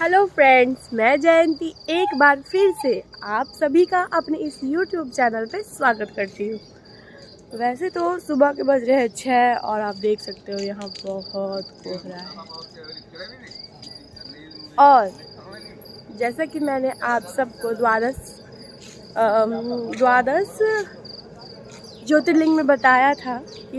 Hello friends, मैं जयंती एक बार फिर से आप सभी का अपने इस यूट्यूब चैनल पे स्वागत करती हूँ। वैसे तो सुबह के बज रहे हैं 6 और आप देख सकते हो यहाँ बहुत कोहरा है। और जैसा कि मैंने आप सबको द्वादश ज्योतिर्लिंग में बताया था कि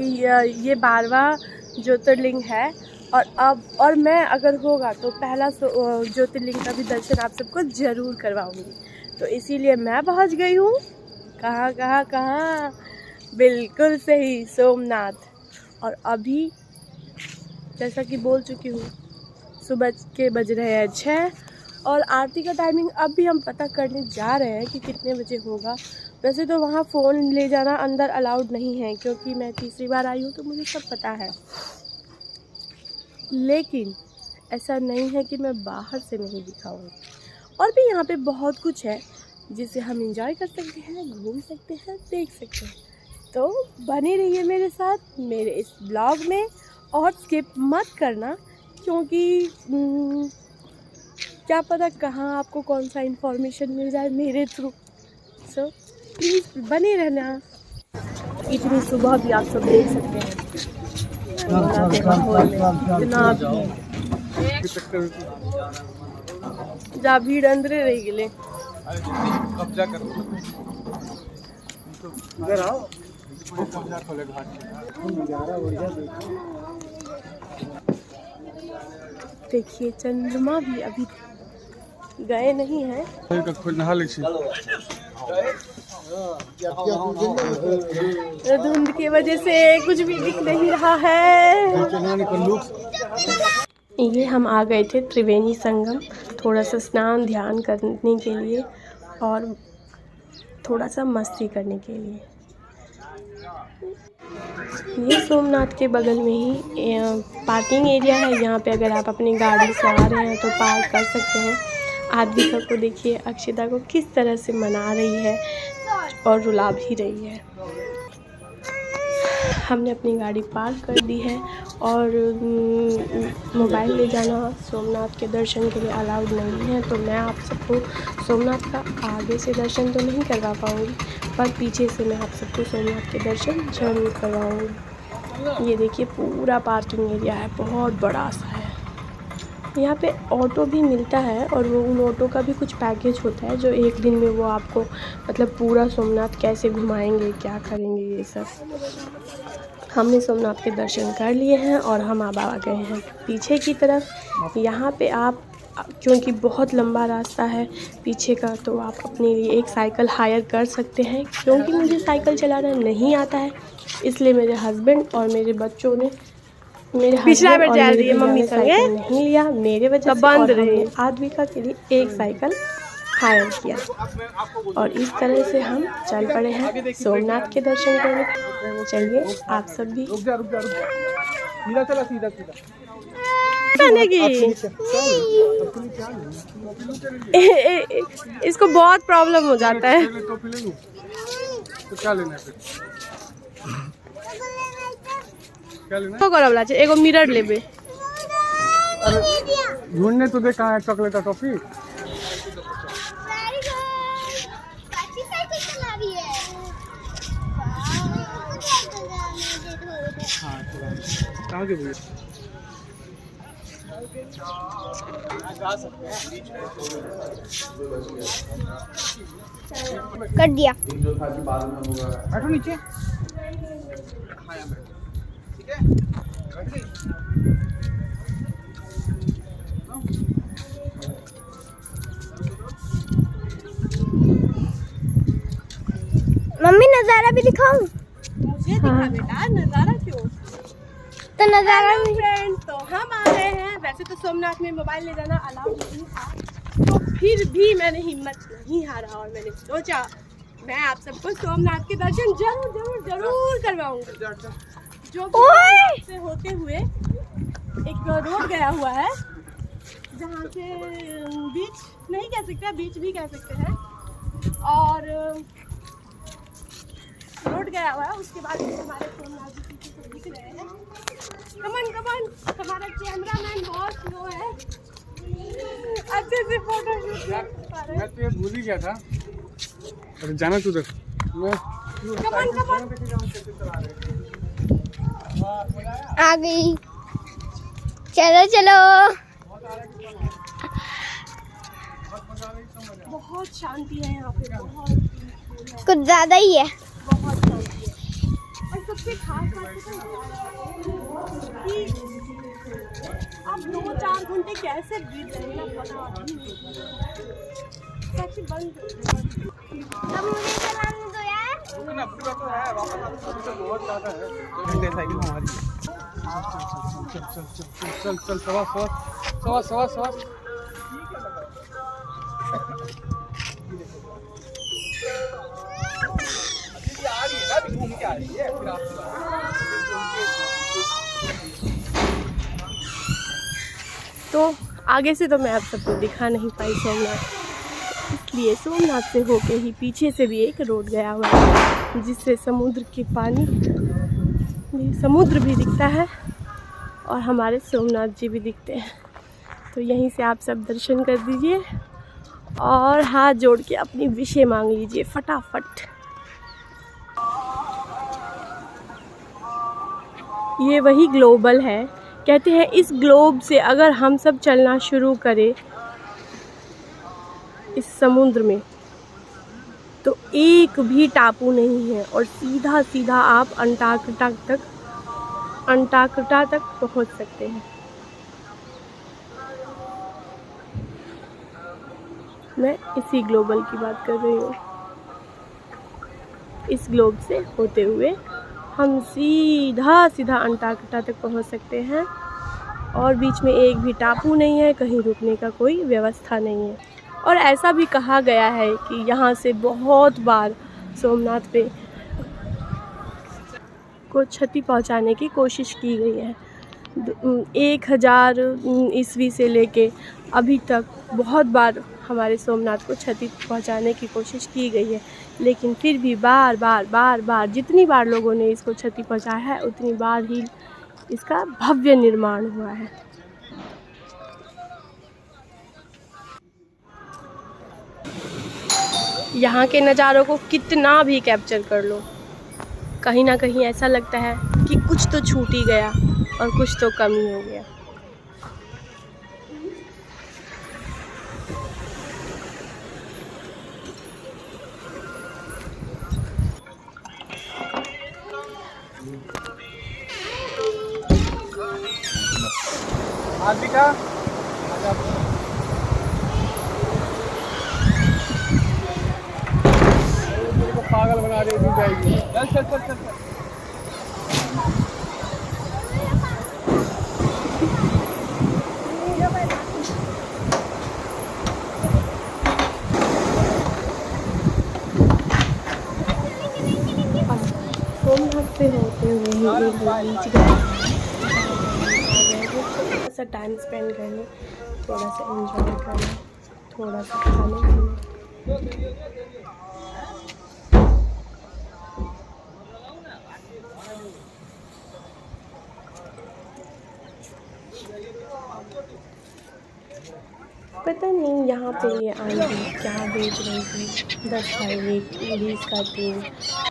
ये 12वां ज्योतिर्लिंग है और मैं अगर होगा तो पहला ज्योतिर्लिंग का भी दर्शन आप सबको ज़रूर करवाऊंगी। तो इसीलिए मैं पहुंच गई हूँ कहाँ बिल्कुल सही, सोमनाथ। और अभी जैसा कि बोल चुकी हूँ सुबह के बज रहे हैं 6 और आरती का टाइमिंग अब भी हम पता करने जा रहे हैं कि कितने बजे होगा। वैसे तो वहाँ फ़ोन ले जाना अंदर अलाउड नहीं है क्योंकि मैं तीसरी बार आई हूँ तो मुझे सब पता है, लेकिन ऐसा नहीं है कि मैं बाहर से नहीं दिखाऊंगी। और भी यहाँ पे बहुत कुछ है जिसे हम एंजॉय कर सकते हैं, घूम सकते हैं, देख सकते हैं। तो बने रहिए मेरे साथ मेरे इस ब्लॉग में और स्किप मत करना क्योंकि क्या पता कहाँ आपको कौन सा इन्फॉर्मेशन मिल जाए मेरे थ्रू। सो प्लीज़ बने रहना। इतनी सुबह भी आप सब देख सकते हैं जा भीड़ अंदरे रह गए। कब्जा कर इधर आओ, कब्जा खोले घाट देखिए चंद्रमा भी अभी गए नहीं हैं। धुंध की वजह से कुछ भी दिख नहीं रहा है। ये हम आ गए थे त्रिवेणी संगम, थोड़ा सा स्नान ध्यान करने के लिए और थोड़ा सा मस्ती करने के लिए। ये सोमनाथ के बगल में ही पार्किंग एरिया है। यहाँ पे अगर आप अपनी गाड़ी से आ रहे हैं तो पार्क कर सकते हैं। आद्विका को देखिए, अक्षिता को किस तरह से मना रही है और रुला भी रही है। हमने अपनी गाड़ी पार्क कर दी है और मोबाइल ले जाना सोमनाथ के दर्शन के लिए अलाउड नहीं है। तो मैं आप सबको सोमनाथ का आगे से दर्शन तो नहीं करवा पाऊँगी, पर पीछे से मैं आप सबको सोमनाथ के दर्शन जरूर करवाऊँगी। ये देखिए पूरा पार्किंग एरिया है, बहुत बड़ा सा है। यहाँ पे ऑटो भी मिलता है और वो उन ऑटो का भी कुछ पैकेज होता है जो एक दिन में वो आपको मतलब पूरा सोमनाथ कैसे घुमाएंगे, क्या करेंगे, ये सब। हमने सोमनाथ के दर्शन कर लिए हैं और हम अब आ गए हैं पीछे की तरफ। यहाँ पे आप क्योंकि बहुत लंबा रास्ता है पीछे का, तो आप अपने लिए एक साइकिल हायर कर सकते हैं। क्योंकि मुझे साइकिल चलाना नहीं आता है इसलिए मेरे हस्बैंड और मेरे बच्चों ने पिछला बार जा रही है मम्मी संगे नहीं लिया मेरे वजह से, और हमने आद्विका के लिए एक साइकिल हायर किया और इस तरह से हम चल पड़े हैं सोमनाथ के दर्शन करने। चलिए आप सब भी सीधा चला, सीधा इसको बहुत प्रॉब्लम हो जाता है। तो क्या लेना है तो करवला चाहिए, एगो मिरर लेबे। ढूंढने तो दे कहाँ है चॉकलेट और टॉफी। कहाँ के भैया कर दिया। बैठो नीचे। ठीक है, मम्मी नज़ारा भी दिखाऊं? मुझे दिखा बेटा, नज़ारा क्यों? तो नज़ारा भी। फ्रेंड्स, तो हम आ रहे हैं। वैसे तो सोमनाथ में मोबाइल ले जाना अलाउड नहीं था, तो फिर भी मैंने हिम्मत नहीं हारा और मैंने सोचा मैं आप सबको सोमनाथ के दर्शन जरूर करवाऊंगी। जो से होते हुए एक रोड गया हुआ है जहाँ से बीच नहीं कह सकते, बीच भी कह सकते हैं, और रोड गया हुआ है। उसके बाद हमारे सोमनाथ जी पीछे दिख रहे हैं। कमन हमारा कैमरामैन बहुत स्लो है। अच्छे से फोटो शूट मैं तो ये भूल ही गया था। अरे जाना तू उधर। मैं आ गई। चलो चलो। बहुत शांति है यहाँ पे, बहुत कुछ ज्यादा ही है। बहुत शांति है। और सबसे खास बात कि अब 2-4 घंटे कैसे बीत रहे हैं ना पता नहीं। सच बंद अब मुझे चलाने दो यार। रुकना पूरा तो है, वापस तो बहुत ज्यादा है। घंटे साइकिल हमारी। चल सवा। घूम के आ रही है फिर तो आगे से तो मैं आप सबको दिखा नहीं पाई सोमनाथ, इसलिए सोमनाथ से होके ही पीछे से भी एक रोड गया हुआ है जिससे समुद्र भी दिखता है और हमारे सोमनाथ जी भी दिखते हैं। तो यहीं से आप सब दर्शन कर दीजिए और हाथ जोड़ के अपनी विशें मांग लीजिए फटाफट। ये वही ग्लोबल है, कहते हैं इस ग्लोब से अगर हम सब चलना शुरू करें इस समुद्र में तो एक भी टापू नहीं है और सीधा सीधा आप अंटार्कटिका तक पहुंच सकते हैं। मैं इसी ग्लोबल की बात कर रही हूँ। इस ग्लोब से होते हुए हम सीधा अंटार्कटिका तक पहुंच सकते हैं और बीच में एक भी टापू नहीं है, कहीं रुकने का कोई व्यवस्था नहीं है। और ऐसा भी कहा गया है कि यहाँ से बहुत बार सोमनाथ पे को क्षति पहुँचाने की कोशिश की गई है। 1000 ईस्वी से लेके अभी तक बहुत बार हमारे सोमनाथ को क्षति पहुँचाने की कोशिश की गई है, लेकिन फिर भी बार जितनी बार लोगों ने इसको क्षति पहुँचाया है उतनी बार ही इसका भव्य निर्माण हुआ है। यहाँ के नज़ारों को कितना भी कैप्चर कर लो, कहीं ना कहीं ऐसा लगता है कि कुछ तो छूट ही गया और कुछ तो कम ही हो गया। आदिका पागल बना दे जाएगी। चल सोमनाथ से होते हुए ही बीच गए, थोड़ा सा टाइम स्पेंड करने, थोड़ा सा एंजॉय करने, थोड़ा सा खाने पीने। पता नहीं यहाँ पे ये आंटी क्या बेच रही थी, 10 का 1, 20 का 3,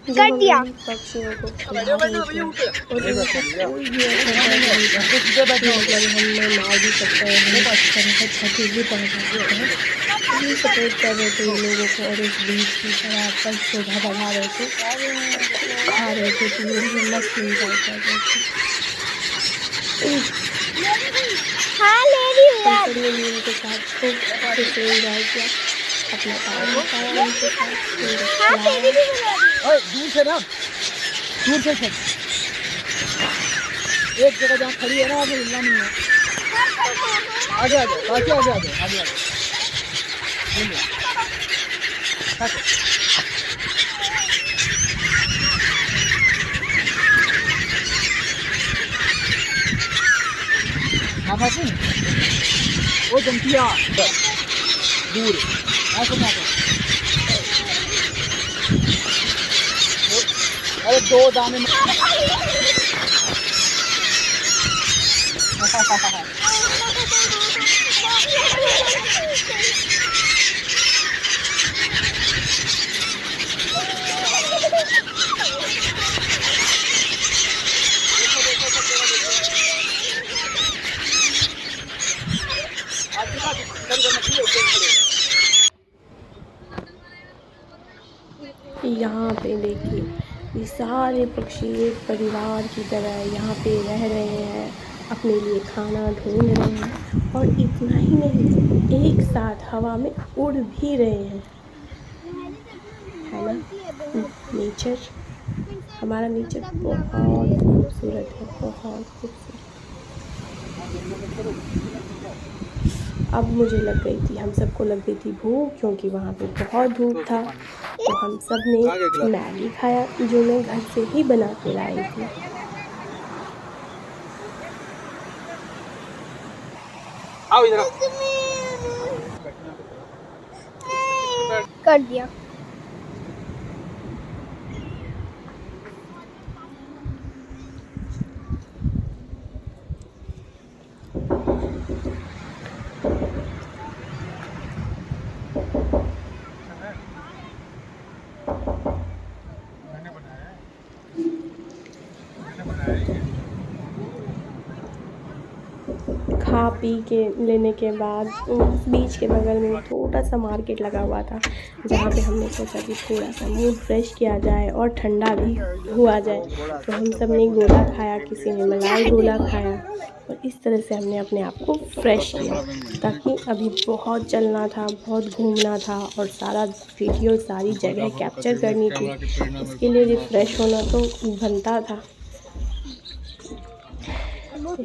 कर दिया। पक्षियों को खिला रही थी और इनसे कोई भी ऐसा मतलब हमने मार भी सकते हैं, हम अच्छी तरह से क्षति भी पहुँचा सकते हैं। ये सपोर्ट कर रहे थे इन लोगों को और इस बीच की तरह पर शोभा बढ़ा रहे थे, खा रहे थे, पी रहे थे, मस्त इंजॉय कर रहे थे। हाँ ले रही हूँ यार। उनके साथ खूब अच्छे से एंजॉय किया, अपना टाइम बिताया उनके साथ। हाँ तेरी भी बना दी। दूर से ना, दूर से चल। एक जगह जहाँ खड़ी है ना वहाँ पे हिलना नहीं है। आगे आगे। वो जमतिया दूर ऐसे ना कर। अरे 2 दाने में यहाँ पे देखिए ये सारे पक्षी एक परिवार की तरह यहाँ पे रह रहे हैं, अपने लिए खाना ढूंढ रहे हैं और इतना ही नहीं एक साथ हवा में उड़ भी रहे हैं, है ना। नेचर, हमारा नेचर बहुत खूबसूरत है, बहुत खूबसूरत। अब मुझे लग गई थी, हम सबको लग गई थी भूख, क्योंकि वहाँ पे बहुत धूप था, तो हम सब ने मैगी खाया जो मैं घर से ही बना के लाई थी। आओ इधर कर दिया। खा पी के लेने के बाद बीच के बगल में छोटा सा मार्केट लगा हुआ था, जहाँ पे हमने सोचा कि थोड़ा सा मूड फ्रेश किया जाए और ठंडा भी हुआ जाए। तो हम सब ने गोला खाया, किसी ने मलाई गोला खाया और इस तरह से हमने अपने आप को फ्रेश किया, ताकि अभी बहुत चलना था, बहुत घूमना था और सारा वीडियो सारी जगह कैप्चर करनी थी, इसके लिए रिफ़्रेश होना तो बनता था।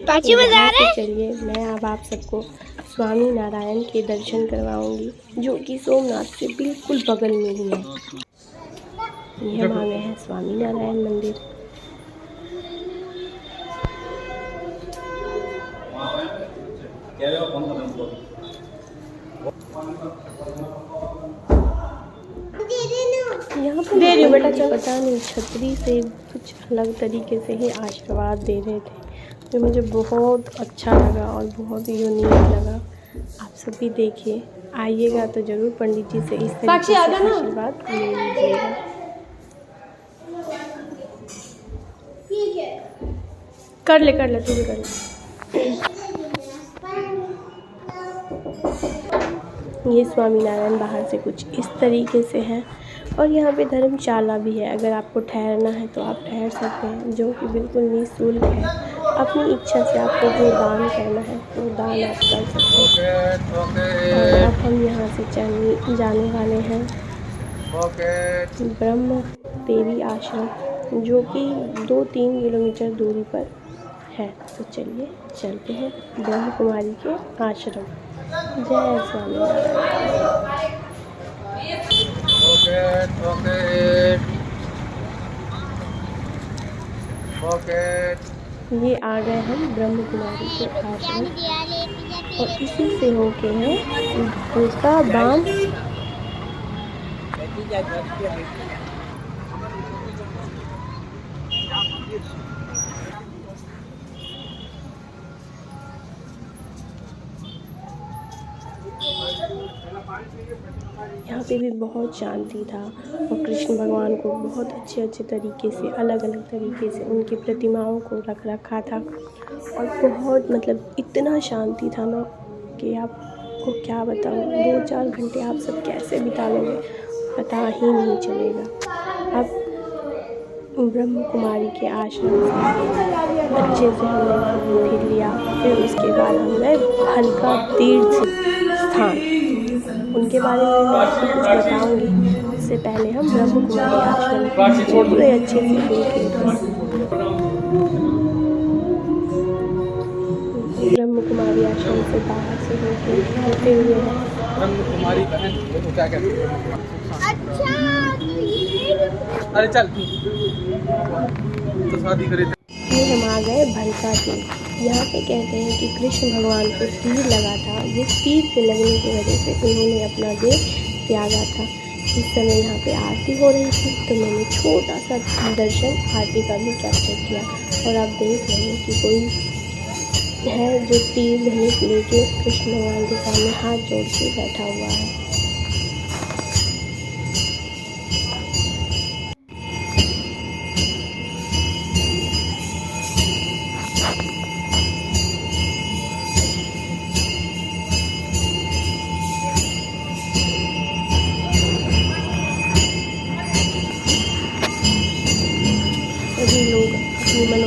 पाची बजा रहे हैं। चलिए मैं अब आप सबको स्वामी नारायण के दर्शन करवाऊंगी, जो कि सोमनाथ से बिल्कुल बगल में ही है। ये हम आ गए हैं स्वामी नारायण मंदिर। यहाँ पर दे रही बेटा, पता नहीं छतरी से कुछ अलग तरीके से ही आशीर्वाद दे रहे थे, जो मुझे बहुत अच्छा लगा और बहुत यूनिक लगा। आप सब भी देखिए, आइएगा तो ज़रूर पंडित जी से इस तरीके से आशीर्वाद ले लीजिएगा। कर ले तू भी कर ले। ये स्वामीनारायण बाहर से कुछ इस तरीके से है और यहाँ पे धर्मशाला भी है, अगर आपको ठहरना है तो आप ठहर सकते हैं, जो कि बिल्कुल निःशुल्क है। अपनी इच्छा से आपको जो दान करना है वो दान आप कर सकते हैं। और अब हम यहाँ से जाने वाले हैं ब्रह्म देवी आश्रम, जो कि 2-3 किलोमीटर दूरी पर है। तो चलिए चलते हैं ब्रह्म कुमारी के आश्रम। जय स्वामी ये आ गए हम ब्रह्म कुमारी के आश्रम और इसी से होके है भूसा बांध। यहाँ पे भी बहुत शांति था और कृष्ण भगवान को बहुत अच्छे तरीके से, अलग अलग तरीके से उनकी प्रतिमाओं को रख रखा था और बहुत मतलब इतना शांति था ना कि आपको क्या बताऊँ। 2-4 घंटे आप सब कैसे बिता लोगे पता ही नहीं चलेगा। अब ब्रह्म कुमारी के आश्रम से अच्छे से हमने घूम फिर लिया, फिर उसके बाद हम गए हल्का तीर्थ स्थान, उनके बारे में मैं आपको कुछ बताऊंगी। उससे पहले हम ब्रह्म कुमारी आश्रम पूरे अच्छे से देखें। ब्रह्म कुमारी आश्रम से बाहर से होते हुए ब्रह्म कुमारी बहन वो क्या कहते हैं? अच्छा तो ये अरे चल तो शादी करे। ये हम आ गए भलका तीर। यहाँ पे कहते हैं कि कृष्ण भगवान को तीर लगा था, जिस तीर के लगने की वजह से उन्होंने अपना देह त्यागा था। इस समय यहाँ पे आरती हो रही थी, तो मैंने छोटा सा दर्शन आरती का भी कैप्चर किया और आप देख रहे हैं कि कोई है जो तीर धनुष लेके कृष्ण भगवान के सामने हाथ जोड़ के बैठा हुआ है।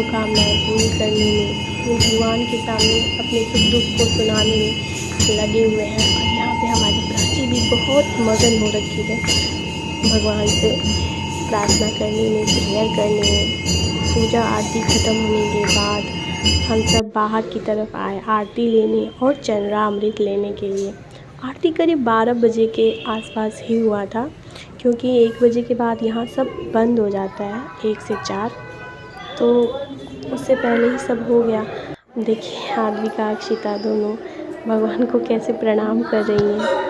मनोकामनाएं पूरी करने में, अपने भगवान के सामने अपने सुख दुख को सुनाने में लगे हुए हैं। और यहाँ पे हमारी प्राची भी बहुत मगन हो रखी है भगवान से प्रार्थना करने में, प्रेयर करने में। पूजा आरती ख़त्म होने के बाद हम सब बाहर की तरफ आए आरती लेने और चरणामृत लेने के लिए। आरती करीब 12 बजे के आसपास ही हुआ था, क्योंकि 1 बजे के बाद यहाँ सब बंद हो जाता है 1 से 4, तो उससे पहले ही सब हो गया। देखिए आद्विका अक्षिता दोनों भगवान को कैसे प्रणाम कर रही हैं।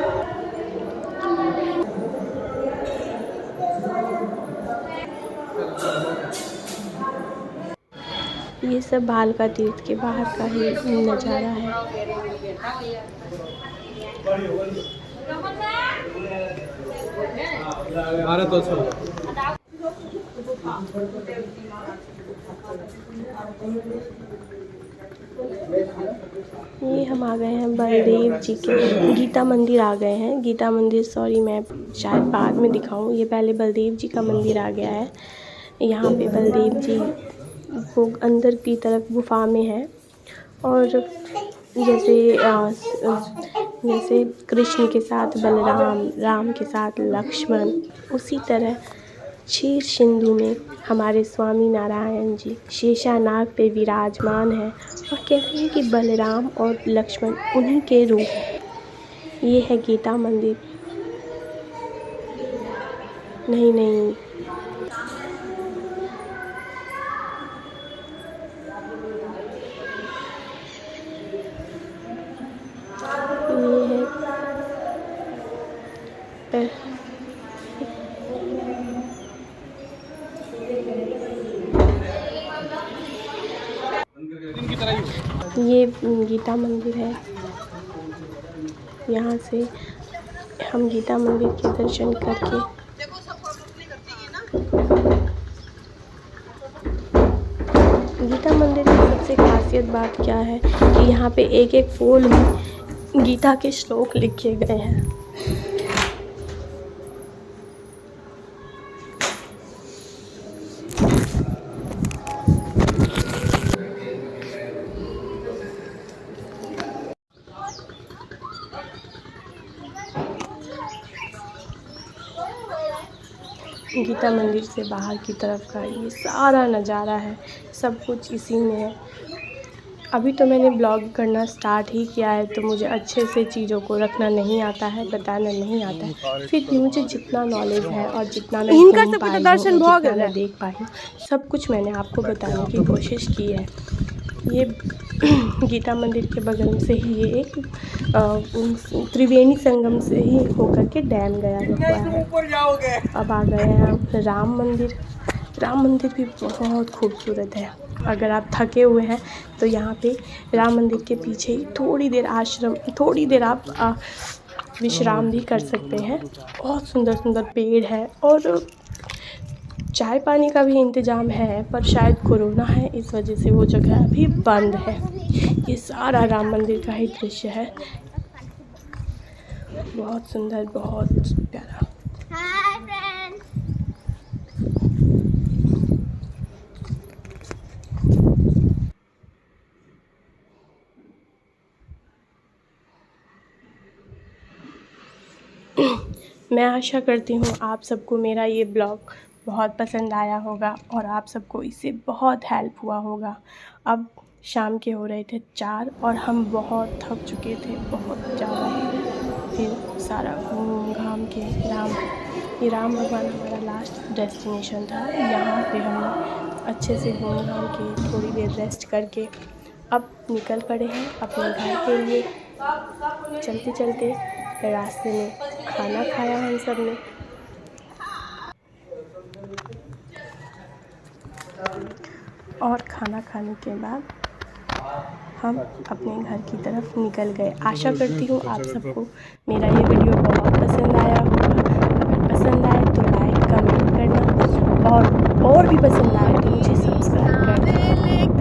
ये सब भालका तीर्थ के बाहर का ही नज़ारा है। ये हम आ गए हैं बलदेव जी के गीता मंदिर आ गए हैं। गीता मंदिर सॉरी मैं शायद बाद में दिखाऊं, ये पहले बलदेव जी का मंदिर आ गया है। यहाँ पे बलदेव जी वो अंदर की तरफ गुफा में है, और जैसे कृष्ण के साथ बलराम, राम के साथ लक्ष्मण, उसी तरह क्षीर सिंधु में हमारे स्वामी नारायण जी शेषानाग पे विराजमान है। और कहते हैं कि बलराम और लक्ष्मण उन्हीं के रूप हैं। ये है गीता मंदिर। नहीं ये गीता मंदिर है। यहाँ से हम गीता मंदिर के दर्शन करके गीता मंदिर की सबसे खासियत बात क्या है कि यहाँ पे एक एक फूल में गीता के श्लोक लिखे गए हैं। गीता मंदिर से बाहर की तरफ का ये सारा नज़ारा है, सब कुछ इसी में है। अभी तो मैंने ब्लॉग करना स्टार्ट ही किया है, तो मुझे अच्छे से चीज़ों को रखना नहीं आता है, बताना नहीं आता है। फिर भी मुझे जितना नॉलेज है और जितना मैं घूम पाई हूँ, जितना मैं देख पाई हूँ, सब कुछ मैंने आपको बताने की कोशिश की है। ये गीता मंदिर के बगल से ही ये एक त्रिवेणी संगम से ही होकर के डैम गया हुआ है। अब आ गए हैं हम राम मंदिर। राम मंदिर भी बहुत खूबसूरत है। अगर आप थके हुए हैं तो यहाँ पे राम मंदिर के पीछे ही थोड़ी देर आप विश्राम भी कर सकते हैं। बहुत सुंदर सुंदर पेड़ है और चाय पानी का भी इंतज़ाम है, पर शायद कोरोना है इस वजह से वो जगह अभी बंद है। ये सारा राम मंदिर का ही दृश्य है, बहुत सुंदर, बहुत प्यारा। Hi friends. मैं आशा करती हूँ आप सबको मेरा ये ब्लॉग बहुत पसंद आया होगा और आप सबको इससे बहुत हेल्प हुआ होगा। अब शाम के हो रहे थे 4 और हम बहुत थक चुके थे, बहुत ज़्यादा। फिर सारा घूम घाम के ये राम भगवान हमारा लास्ट डेस्टिनेशन था। यहाँ पे हमने अच्छे से घूम घाम के थोड़ी देर रेस्ट करके अब निकल पड़े हैं अपने घर के लिए। चलते चलते रास्ते में खाना खाया हम सब ने। और खाना खाने के बाद हम अपने घर की तरफ निकल गए। आशा करती हूँ आप सबको मेरा ये वीडियो बहुत पसंद आया होगा। अगर पसंद आए तो लाइक कमेंट करना, और भी पसंद आए तो मुझे सब्सक्राइब करना।